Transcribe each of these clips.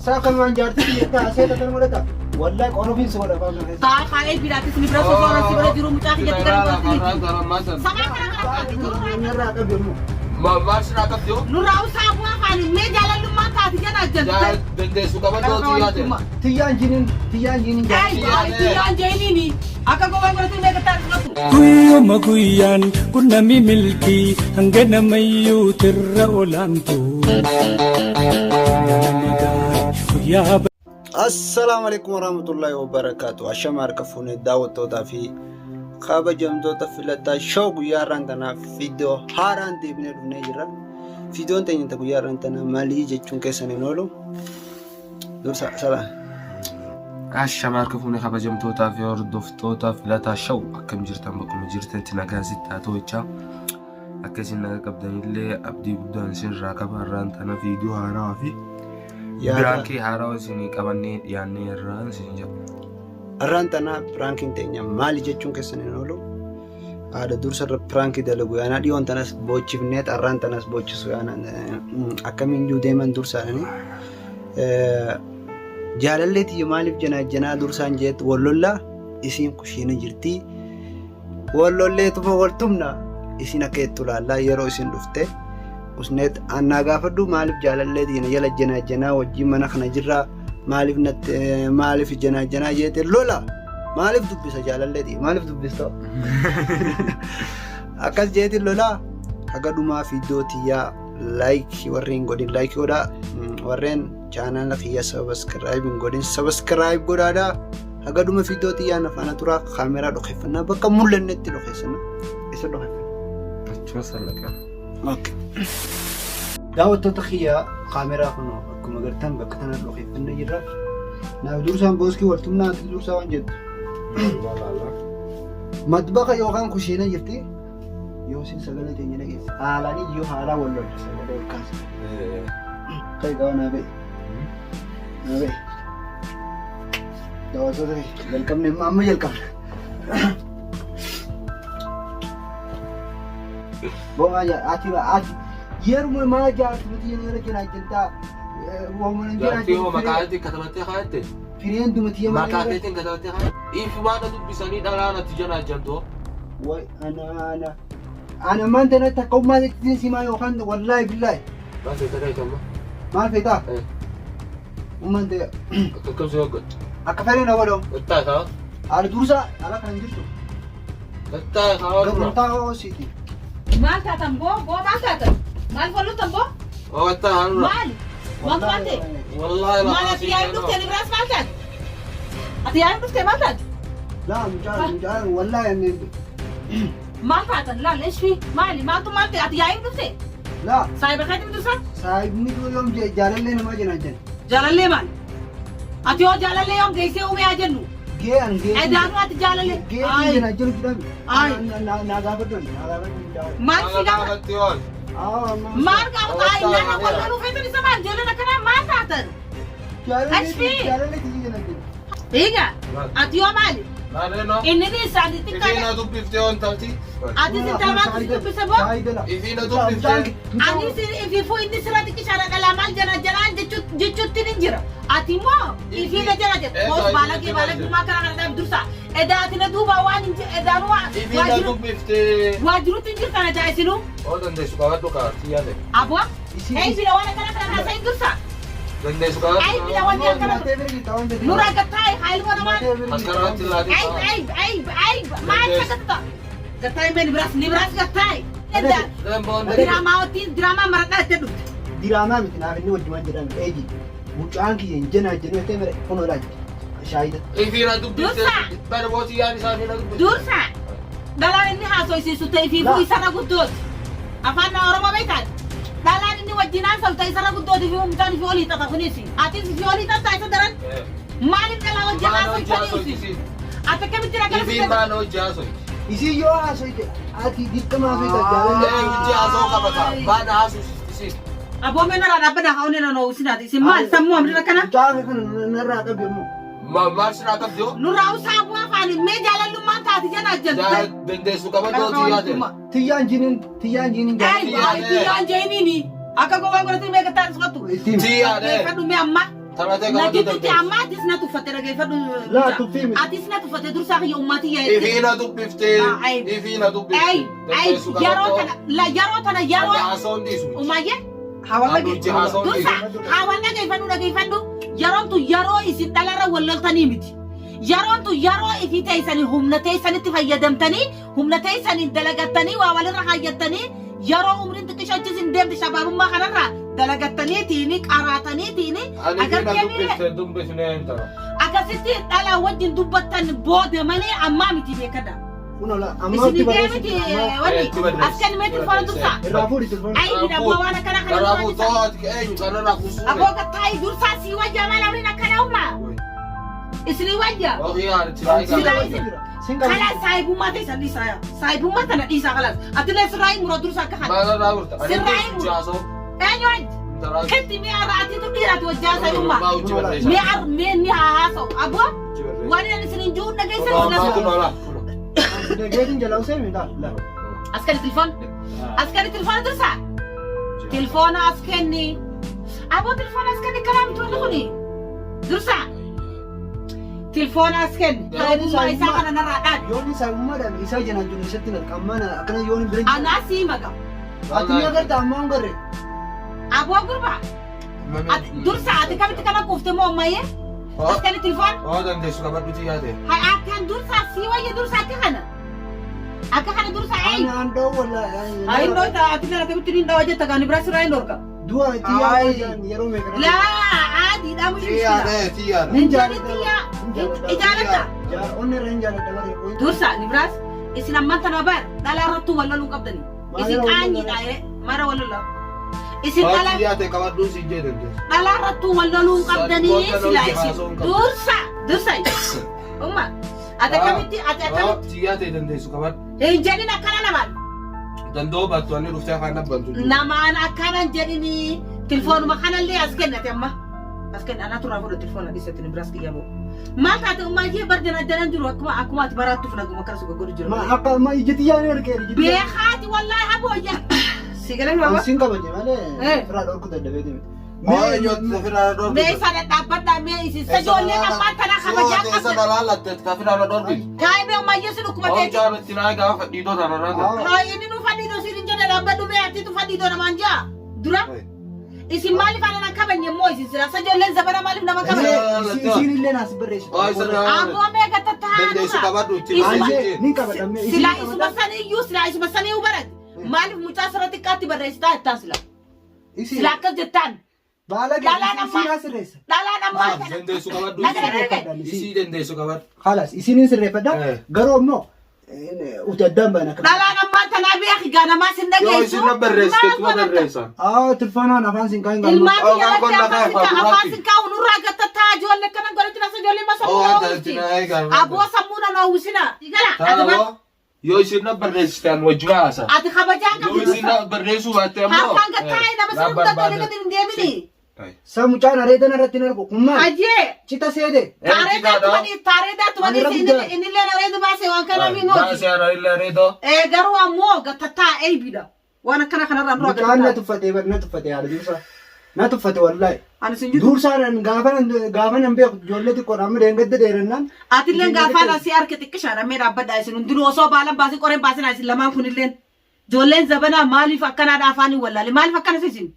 Saka manjarti kita asal tak mereka. Wallahi korofin sekolah bagus. Tak kaya biratis ni berasa orang si berada di rumah cakap kita kan Garam masan. sama kan Nyerah ke bimu. Mas nakap jo. lu rau sabu apa ni me jalan lu mata ti jana jan Jangan dende suka banget dia aja. Tiyan jinin ai ti an jeni ni aka ko bang berarti me kata sesuatu kuyo maguyan kunami milki hanggang mayu tirra olanto Assalamualaikum warahmatullahi wabarakatuh. Ashamar kafune daawwattoota fi kabajamtoota filataa show guyyaa irraan tanaaf viidiyoo haaraan deebinee dhufnee jirra. Viidiyoon teenya guyyaa irraan tanaa maalii jechuun keessaniin oolu. Dursa salaam. Ashamar kafune kabajamtoota fi hordoftoota filataa show akkam jirtan bakkuma jirtanitti nagaan sitti haa ta'u jecha. Akkasiin naga qabdanillee abdii guddaan isinirraa qaba irraan tana viidiyoo haarawaa fi Pranki haarawaa isinii qabannee dhiyaannee irraan isin jedhu. Irraan tanaa prankiin teenya maali jechuun keessaniin oolu. Haadha dursa irra pranki dalagu yaana dhiyoon tanas bochifneet irraan tanas bochisu yaana akkamiin iyyuu deeman dursaadhani. Jaalalleetii maaliif janaa dursaan jeetu wallollaa isiin kushiina jirti. Wallolleetuma waltumna isin akka itti ilaallaa yeroo isin dhufte. Usneet annaa gaafadhu maaliif jaalalleetiin yala janaa wajjin mana kana jirraa maaliif janaa jeete lola maaliif dubbisa jaalalleetiin maaliif dubbista akkas jeetiin lola haga dhumaa viidiyoo tiyyaa like warreen godhin like godhaa warreen chaanala kiyya subscribe godhin subscribe godhaadhaa haga dhuma viidiyoo tiyyaa nafaana turaa kaameraa dhokeeffannaa bakka mul'annetti dhokeessanna isa dhokeeffanna. Achuma sallaqa. Okay. Daawwattoota kiyyaa kaameraa kun akkuma agartan bakka kana dhokeeffannee jirra. Naaf dursaan booskii waltumnaa dursaa waan jettu. Madbaqa yookaan kushiina jirti. Yoo isin sagalee teenya dhageesse. Haalaan iyyuu haalaa wal lolcha sagalee olkaasa. Kai gawa naa ba'e. Naa ba'e. Daawwattoota kiyya jalqabne amma jalqabne. Boa ya ati yeruma ma jaatu mati yana jira jinta wa mun jira Janti ho makaati katabate khaate. fireen dumati yama Makaati katabate khaate. If waana dubbisanii dhalaana tijanaa janto. way ana man tana takawma tin sima yo khan wallahi billahi Bas ita tamma. ma feta Eh. umman de Akkam soo god. akafare na walo Itta ka. ala dursa ala kan dirtu Itta ka. gabunta o siti mal tatam bo mal tatam mal follow tambo Oh itta hanura. mal mante Wallahi la. mal ati ay dufte ni bras mal tat ati ay dufte mal tat la mujal wallahi ne mal tatan la lesh fi mali ma tu mante ati ay dufte la sai ba khatim dusa sahib ni ko yom jalalle na ma jana jalalle mal ati o jalalle yom geise ume ajennu ge an ge ay danu ati jalalle ge ay jana jana kidan Ay. na gaafadon mal siga Nakakatiyon. mal ka ay na ko lu fetu ni sama jole na kana mal tatan Ega, ati o mali. Nare no. Inni ni sadi tikka. Ifina dubbifte on talti. Ati si tama ku bisa bo. Ifina dubbifte. Ani si ifi fu inni sira tikki shara kala mal jana jechut tin jira. Ati mo ifi na jana je. Bos bala ki ma kara kara dursa. Eda ati na duba wan inji eda no. Ifina dubbifte. Wajru tin jira kana jai sinu. Oh dande suka waddo ka tiyade. Abo? Ei bila wana kara kara sai dursa. Dande suka waddo. Ei bila wana kara. Nura gatai hail wana man. Askarati ladi. Ay, mal sakata. Gatai men nibras gatai. Eda. Dan bonde. Drama marata tedu. Dirama miti naaf inni wajjumaan jedhan eegi mucaan kiyya jana te mere kono laaj shaayida Ifina dubbifte. Dursa. Barbooti yaani isaanii na dubbifte. Dursa. Dalaan inni haasoysiisu ta'e fi isarra guddooti. Afaan Oromoo beekan. Dalaan inni wajjinaan salta isarra guddooti fi mucaan fi olii xaxa kunisi. Atis fi olii xaxa isa daran. Maaliif dhalaa wajjinaan saltaniisi? Ati kamitti rakkoo Ifin maan hojjaasoy. isii yoo haasoyte ati dirqamaa fi Jaalallee jaalallee hojii haasoo qabata. Baana haasuusis. Aboomee nara dhaabbata haa'uun na noo usinaati. Isin maal sammuu amri rakkana? mucaan kana narraa qabe immoo Maal sinaa qabdi yoo? Nurraa usaabu afaani mee jaalallummaan taati jana Jaa dandeessu qabadoo tiyyaate. tiyyaan jiniin Ay, tiyyaan jeenini. Akka gowwaan godhatee mee gattaa isqattu. ittiin Tiyyaadhe. Kadhu mee amma Tamatee Na qabachuu gidduutti dandeessu. amma atis na tuffatte dhaggeeffadhu. Laa, tuffii miti. Atis na tuffatte dursaa kiyya uummatii Ifiina dubbiftee. Ifiina dubbiftee. Dandeessu yeroo qabattoo. tana yeroo tana yeroo Haasawoon dhiisu. umayyee hawala Aduutti haasawoon dursa dhiisu. hawala dhaggeeffadhu yeroon tun yeroo isin dhalarra walloltanii miti. Yeroon tun yeroo ifii teessanii humna teessanitti fayyadamtanii humna teessanii dalagattanii waa walirra kaayyattanii yeroo umriin xiqqishochis hin deemte shabaabummaa kanarraa dalagattanii tiini qaraatanii tiini Ani ifiina dubbiftee dubbifnee hin ta'a. akkasitti dhalaa wajjin dubbattan booda malee ammaa miti beekadha. Kunola, amma Isin itti deemiti wani itti barreessi. as kan meetii fara dursaa. irraa fuudhi tilfoon. Ay hidha waan akkana kana Kanaafuu dursaa. to'aati eenyu kanarraa kusuure. Abooga taa'ii dursaa sii wajjaa maal amriin akkana uumaa. Isinii wajjaa. Ofii yaadatti naa eegaa. Kalaan saayibummaa ta'e san dhiisaa yaa. Saayibummaa tana dhiisaa kalaas. Atilee sirraa hin muroo dursaa akka kana. Maalirraa burta? Ani Sirraa hin dubbifti haasa'u. Eenyu wajji. Ketti mi'a raatiitu dhiiraati wajjaa saayibummaa. Uchi barreessa. Mi'a ni haa haasa'u. Aboo Uchi barreessa. waan ani isiniin jiruun dhageessan Kun isin oolaa. Deeggartiin jala usee miidhaa. as kenni tilfoon. As kenni tilfoon dursaa. Tilfoona as kenni. Aboo tilfoona as kenni karaa mitoonni kuni. Dursaa. Tilfoona as kenni. Saayibummaa isaa kana narraa dhaadhi. Yoon isaa uummadhaan isaa janaan jiru isatti naqamana akkana yoon bira Anaa sii maga. ati ni agarta amma hin garre. Aboo gurbaa. Dursa ati kamitti kana kuufte moo ammayyee? As kenni tilfoon. Oo dandeessu qabadhuuti yaade. Hai akkan dursa sii wayya dursa akka kana. Akka kana dursa ay. Ana andoo wala. Ay no ta ati kana kamitti ni ndawa jetta kan ibra siraa indorka. Dua itti yaa yeroo meeqa. La adi da mu Tiyaadhe tiyaadhe. Ninjani tiya. Ijalata. Yaa onni irra hin jaalladha bare. Dursa nibras isin amman tana bar dala rattu wallalu qabdani. Isin qaanyi dhaye mara wallalu. Isin dala Tiyaate qabadhuu si jee dandeessu. dala rattu wallalu qabdani sila isin. Dursa. Umma. Ate kamitti ate kamitti. Tiyaate dandeessu qabadhu. Injani akkana naman. Danda'oo baattu ani dhuftee afaan dhabbantu. Namaan akkanan jedhini tilfoonuma kanallee as kennate amma. As kenna anatu raa fudhu tilfoona dhiisatti ni biraas kiyyamoo. Maal taate ummaayee barjana addanan jiru akkuma ati baraattuuf naguma akkana suga godhu jiru. Ma akka ma ijiti yaa ni argee ijiti. Beekaati wallaahi abooyya. Sigalee baba. Sin qabaje malee. Firaa dhorku dadhabee deemte. Oo eenyuutti ofirraa dhorku. Mee isa dhaabbadhaa mee isin sajoollee ammaa tana kabajaa Keessa qabda. dalaalatte kafirraa dhorku. Kaayimee ummaayee si dhukkuma Oo teechi. jaalatti naa egaa fadhiidoo tanarraa ta'e. Haayini nu fadhiidoo siin jedhe dhaabbadhu mee atiitu fadhiidoo namaan jaa. Dura. Isin maaliif anan kabanye moo isin sira sajoolleen zabana maaliif nama kabanye. Isin illee naas barreessu. Oo isa Aboo mee gatta dandeessu taa'aa. qabadhu itti Isa- maal Ni qabadha. Sila isuma saniyyuu sila isuma sanii barat. Maaliif mucaa sarratti qaatti barreessitaa jettaan sila. Sila akkas jettaan. Baala Dhalaan gadi ammaa. isin sirreessa. Dhalaan ammaa kana. dandeessu qabadhu. Dhagaan Isii dandeessu qabadhu. Halas isinin sirreeffadha. Garuu immoo uti addaan baana kana. Dhalaan ammaa tanaa biyya kigaa namaa sin Yoo dhageessu. isin na barreessite kuma barreessa. Tilfoonaan afaan sin kaan galu. Ilmaan Oh, biyya kan lafti kon lafa afaan sin kaa'u nurraa gatta taa ijoollee kana godhatti nasa ijoollee masa Oo muuna dalti naa uwwisi. eegaa. Aboo sammuuna na uwwisina. Igala. Taanoo yoo isin na barreessite an wajjuma haasa. Ati kabajaa Yoo qabdu. isin na barreessuu baatte ammoo. Harkaan gattaa'e nama sana guddaa gadi hin deemini. Sa mucaan areedan irratti hin argu. Kummaa Ajee. cita seede. Taareedaatu wani inillee nareedu baasee waan kana miimooti. Baasee ana illee reedoo. Garuu ammoo gattataa eebida. Waan akkana kanarraa nurraa Mucaan na gattataa. tuffatee bar na tuffatee haadha dursa. Na tuffate wallahi. Ani sin jiru. Dursaan gaafa nan beeku ijoollee xiqqoodha amma deengadde dheerannaan. Atilleen gaafaan asii harka xiqqishaadha mee dhaabbadhaa isin hundinuu osoo baalan baasee qoreen baasin isin lamaan kunilleen. Ijoolleen zabanaa maaliif akkanaadha afaanii wallaale maaliif akkanas isin.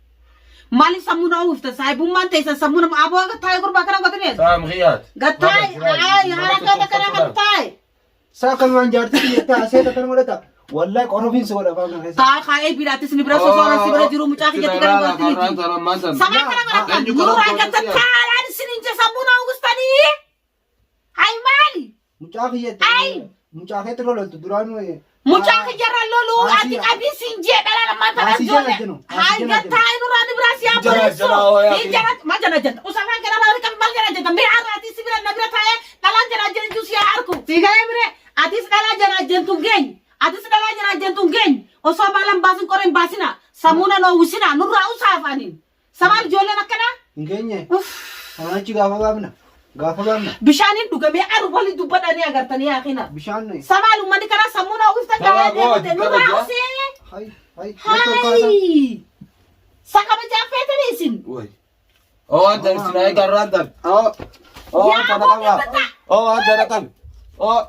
Maaliif sammuu na uwwiftan saayibummaan teessan sammuu nama aboo gattaa'e gurbaa kana godhanii. Saam xiyaat. Gattaa'e harakaata kana gattaa'e. Saa kan waan jaartii jettaa aseeta kan godhata. Wallahi qorofiin si godha afaan kana keessa. Taa kaa'ee biraattis ni bira sosoora si bira jiru mucaa kiyyatti gara godhatanii. Sama kana godhata. Nurraa gattaa'aadhaan isin inje sammuu na uwwistanii. Hay maali? Mucaa kiyyatti. Mucaa keetti loltu duraan. Mucaa kiyyarra lolu ati qabii siin jee dhala namaa tanas joole. Hay gattaa'e nurraa ni biraa si yaabaleessu. Ma jala jenta. Usafaan kana laali qabi mal jala jenta. Mee arraati si bira na bira taa'ee dhalaan jala jentu si harku. Si galee bire atis dhalaa jala jentu geeny. Atis dhalaa jala jentu geeny. Osoo baalan baasin qoreen baasina. Sammuuna noo wisina nurraa usaafaaniin. Samaan ijoolleen akkana. Hin geenye. Kanaachi gaafa baafna. Gaafa baafna. Bishaaniin dhugamee aru wali dubbadhanii agartanii yaaqina. Bishaan. Samaan uummanni karaa sammuuna uwwiftan gahaa deemate nurraa usee. Hai. Hai. Sakama jaafeetanii isin. Woy. Oh, anda istilahnya karantan. Oh, Ya, anda mau nakal. kita. Oh, anda nakal. Oh,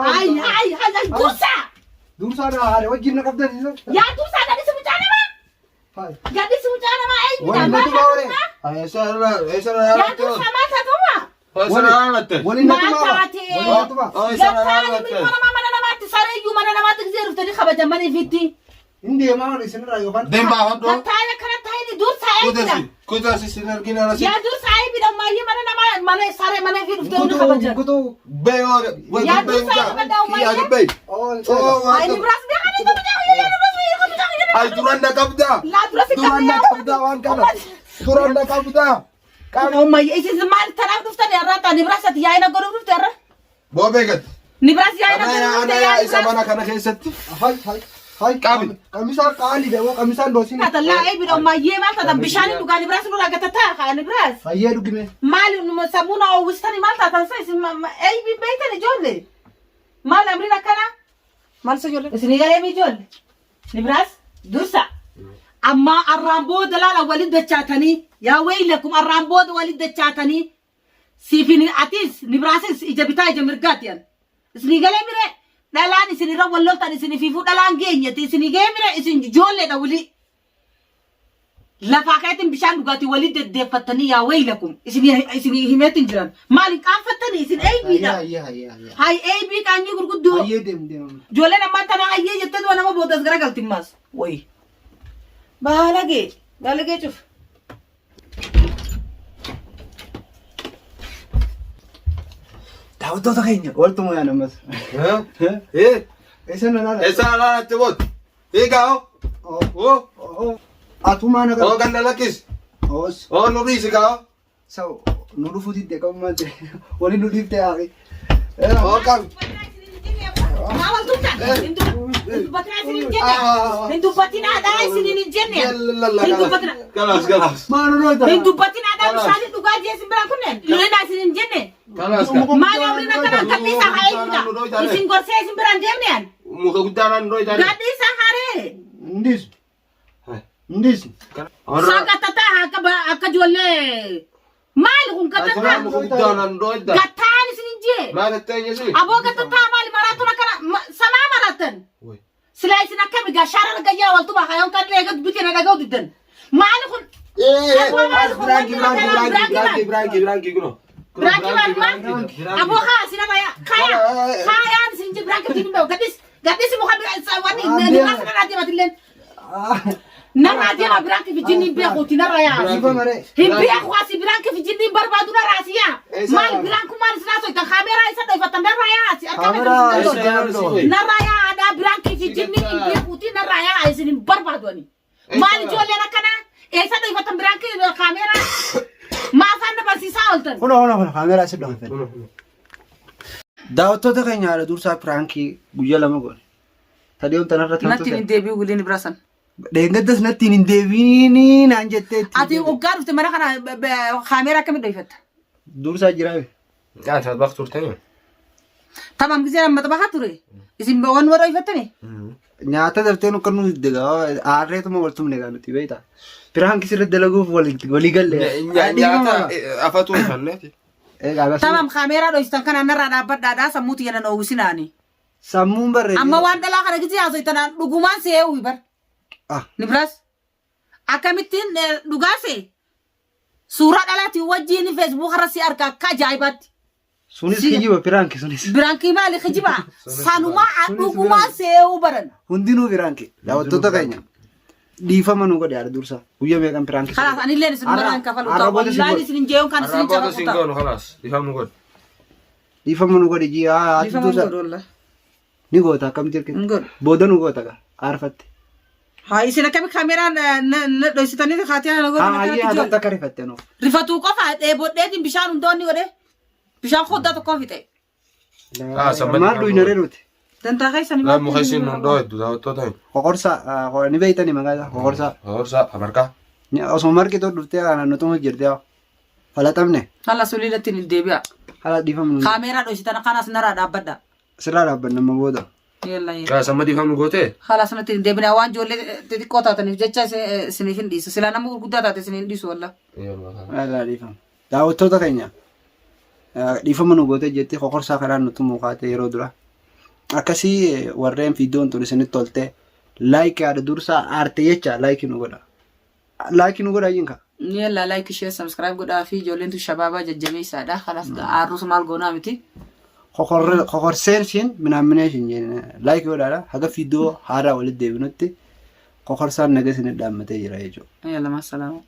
Ay, dursa. Dursa na hari wajin na kapdan isa. Ya dursa gadis semucana mah. Hai. Gadis semucana mah ay Wala na tu bawre. ay sana, Ya dursa masa tu mah. sana natin. Wala na tu ba? Mata Wala na tu ba? Oh, Ya sana tani natin. min mana namati sare yu mana namati zeru tani khabaja mani fiti. Hindi ma ni sin rayo ban. Demba hondo. Kataya kana tayni dursa ay bida. Kudasi sinar gina nasi. Ya dursa ay bida ma yi mana nama mana sare mana fitu tani khabaja. Kuto. Bayo, Ya dursa ay bida ma Iya yi. bay. Oh, Ay ni bras bi kana tu bida ya bras bi ko bida. Ay turanda kapda. La dursa Turanda kapda wan kana. Turanda kapda. Oh my, isi zaman tanah tu tadi arah tani bras ati ya ina goru tu arah. Bobegat. Ni bras ya ina Ana goru tu ya ya. isa bana kana kesat. hai hai. Hai Kami. Kamisa kali dewo kamisa dosin. Kata la ay bida ma ye ma kata bishani tu kani bras lu la kata ta kani bras. Haye dugime. Mali nu sabuna o wistani mal ta tan sai ay bi beita ni jolle. Mal amrina kana. Mal se jolle. Isni gare mi jolle. Ni bras dursa. Amma arrambo dalala walid dachatani ya waylakum arrambo walid dachatani sifini atis ni brasis ijabita ijamirgatian. Isni gare mire dalan isini ra wallol tan isini fifu dalan genya ti isini gemire isini jolle da wuli. La fakatin bishan dugati walid de fatani ya waylakum isini himetin jiran malik an fatani isini ay bida Haye. hay ay bi kan yi gurgudu Haye dem. jolle na mantana ayye yette do na bodas gara galtin mas way balage chuf Tahu to kayaknya. Wal tumo yan mas. Eh, Esa na na. esa ala tebot. Ikaw. Oh, Atuma na oh ka. ganda lakis. Os. Oh, nubis ikaw. So, nurufu dit ka mate. Wali nudip te aki. Oh, kam. Mawal tuta intu batina sinin jenne intu batina ada sinin jenne intu batina Kalas. Mano no ta. intu batina ada misali duga je simbra kunen lena sinin jenne Kalas. mala amrina kana kadisa haida isin gorse simbra jenne Muka gudaran roy tadi. kadisa hare Ndis. Ndis. saka tata aka jolle mal kun Aturan katata muka gudaran roy tadi. gatani sinin je Mana tanya sih? abo katata mal maratuna kana sama maratan Woi. silai sina kami ga sharar ga ya waltu ba kayon kan lega bitina daga udidan mal kun Branki kuno. Berarti man, abo ha sina kaya sinji berarti tini mau gadis mau kami wani ni masa na dia matilen na dia ma berarti vijini be ko tina raya Iba mare. himbe ko asi berarti vijini barbadu na rasia mal berarti mal sina so ta kamera isa dai fatanda raya si Kamera na raya ada berarti vijini himbe ko tina raya ai sini barbadu ni mal jole na kana isa dai fatanda berarti kamera ma fanna basi saultan Hono kamera se dong. Daawwattoota keenya haala dursaa pirankii guyyaa lama goone. Tadee wanta narra tantu natti ni deebi'u guliin birasan Deengaddas natti hin deebiin naan jettee. ati oggaa dhufte mana kana kaameeraa akkamii dhoyfatta Dursaa jiraame. Kan saat waktu turtanya. tamam gisee lammata bahaa ture isin waan wa dhoyfattani Nyaata dartee nu kan nuti degaa aarreetuma waltumne gaa nuti beektaa. Pirankii sirriitti dalaguuf walii galle. Nyata apa tuh kan nih? tamam kaameeraa dhoysitan kana narraa dhaabbadhaadhaa sammuuti yana dhoowwisinaani Sammuun barreeffama. amma waan dhalaa kana gisee haasoytanaan dhugumaan see'uu bar Ah. ni biraas akkamittiin dhugaase suuraa dhalaatiin wajjiin feesbuuk irra si argaa akka ajaa'ibaatti Sunis kijiba pirankii sunis. biraankii maali kijiba sanumaa dhugumaa see'uu baran Hundinuu pirankii. Daawwattoota keenya. Dhiifama nu godhe haala dursaa. Guyyaa meeqan pirankii. خلاص أنا اللي نسمع مرة كفلوا Arraboota لا نسمع جيون كان نسمع Apa tuh جابوا singgon kelas? Difaham gue. Dhiifama nu godhe ji'a haati dursaa. والله Ni goota akkam jirti. نقول Booda nu goota gaa aarfatte. هاي سنة كم كاميرا لو ستاني خاتينا نقول Hayyee haadha akka rifatte nuuf. رفاتو قفا بودين بشان دوني وده بشان خود ده كوفي تي Sama Maal dhuynaree nuti. تنتا هاي سنة Lah mau kasih nondo itu tahu tuh tahu. Qoqorsaa ni beeytani maqaa qoqorsaa. Harus apa? Osoo markitoo dhuftee kana nutuma jirtee falatamne هلا سولي لتين الدبيع haala dhiifama nu كاميرا لو ستانا كان سنرا دابدا sirraa dhaabbanna amma booda. يلا يلا Kaa sammadii famnu gootee? خلاص أنا تندبنا وان جولة تدقوا تاني جتة سنين ديس سلنا مو قدرة تاتي سنين ديس والله Alaa dhiifama. Daawwattoota keenya dhiifama nu gootee jettee qoqorsaa kanaan nutti muukaate yeroo dura. Akkasii warreen fiidiyoon tun isinitti tolte laayikii haadha dursaa aarte jecha laayikii nu godha. Laayikii nu godha yinka. يلا لايك شير سبسكرايب قد في جولين الشباب جميع سادا خلاص عروس مال قونا متي Qoqorseen siin minaamination jenne laayikii godhaadha. Haga fiidiyoo haaraa walitti deebinutti qoqorsaan naga isinit dhaammatee jira jechuudha. يلا مع السلامة